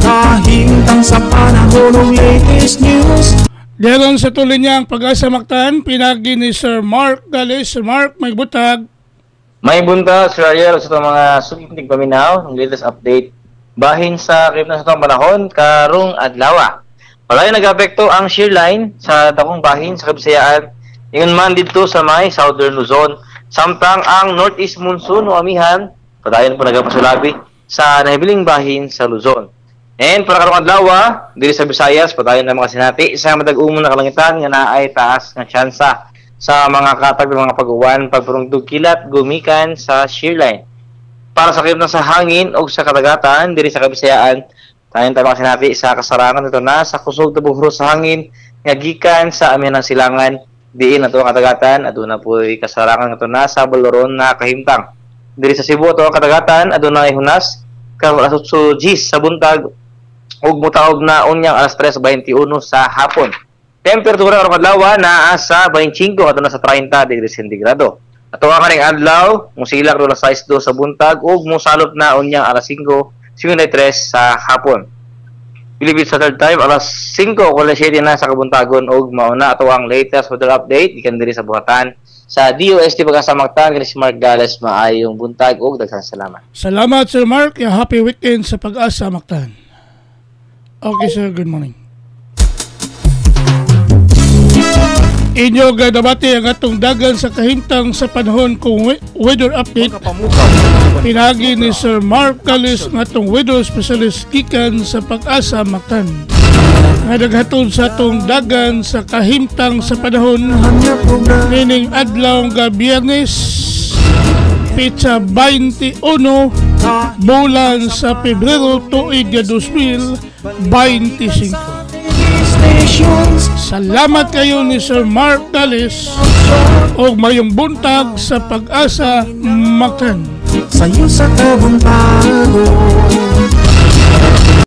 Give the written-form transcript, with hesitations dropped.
kahintang sa panahon ng latest news. Daron sa tuloy niyang Pag-asa Mactan, pinagi ni Sir Mark Gales. Sir Mark, may butag. May bunta, Sir Ariel, sa itong mga suliting paminaw, ng latest update. Bahin sa krip na sa itong panahon, karong adlaw. Wala nag-apekto ang shear line sa dakong bahin sa Kabisayaan. Ingon man dito sa may Southern Luzon. Samtang ang Northeast Monsoon o amihan, padayon po nagapasulabi sa nahibiling bahin sa Luzon. And para karong adlaw, diri sa Visayas, padayon na mga sinati sa madag-umon na kalangitan nga naay taas nga tsansa sa mga katag ng mga pag-uwan pagpurungtog kilat gumikan sa shear line. Para sa krip na sa hangin o sa kadagatan diri sa Kabisayaan, tayon tayo mga sinati sa kasarangan ito na sa kusog na buhuro sa hangin nga gikan sa amihan ng silangan diin ato ang kadagatan aduna po'y kasarangan ito na sa Baloron na kahimtang. Diri sa Cebu ato ang kadagatan aduna ay hunas karon alas 8 sa buntag ug mutaog na unyang alas 3:21 sa hapon. Temperatura karong adlaw naa sa 25 adto na sa 30 degrees centigrado. Ato nga kaning adlaw musilak do alas 6 sa buntag ug mosalop na unyang alas 5:53 sa hapon. Philippines sa third time, alas 5:07 na sa kabuntagon og mauna ato ang latest weather update gikan diri sa buhatan sa DOST Pag-asa Mactan. Si Mark Gales, maayong buntag og daghang salamat. Salamat Sir Mark, happy weekend sa Pag-asa Mactan. Okay sir, good morning. Inyo gadabati ang atong dagan sa kahimtang sa panahon kung weather update. Pinagi ni Sir Mark Gales ng atong weather specialist gikan sa Pag-asa Mactan. Nga naghatod sa atong dagan sa kahimtang sa panahon nining adlaw nga Biyernes pitsa 21 bulan sa Pebrero tuig 2025. Salamat kayo ni Sir Mark Gales o mayong buntag sa Pag-asa Mactan. Sa'yo sa kabuntago